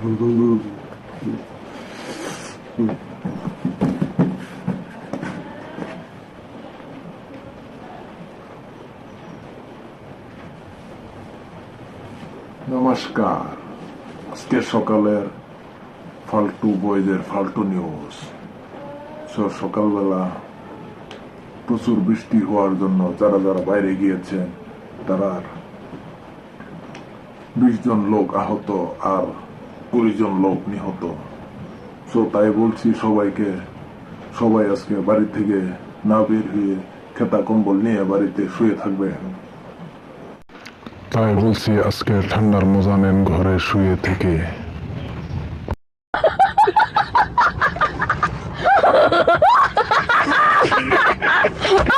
নমস্কার। আজকে সকালের ফালতু বইদের ফালতু নিউজ। সকালবেলা প্রচুর বৃষ্টি হওয়ার জন্য যারা যারা বাইরে গিয়েছেন তারা 20 জন লোক আহত আর 20 জন লোক নিহত। তাই বলছি সবাইকে, সবাই আজকে বাড়ি থেকে না বের হয়ে খেতা কম্বল নিয়ে বাড়িতে শুয়ে থাকবে। তাই বলছি আজকে ঠান্ডার মজা নেন ঘরে শুয়ে থেকে।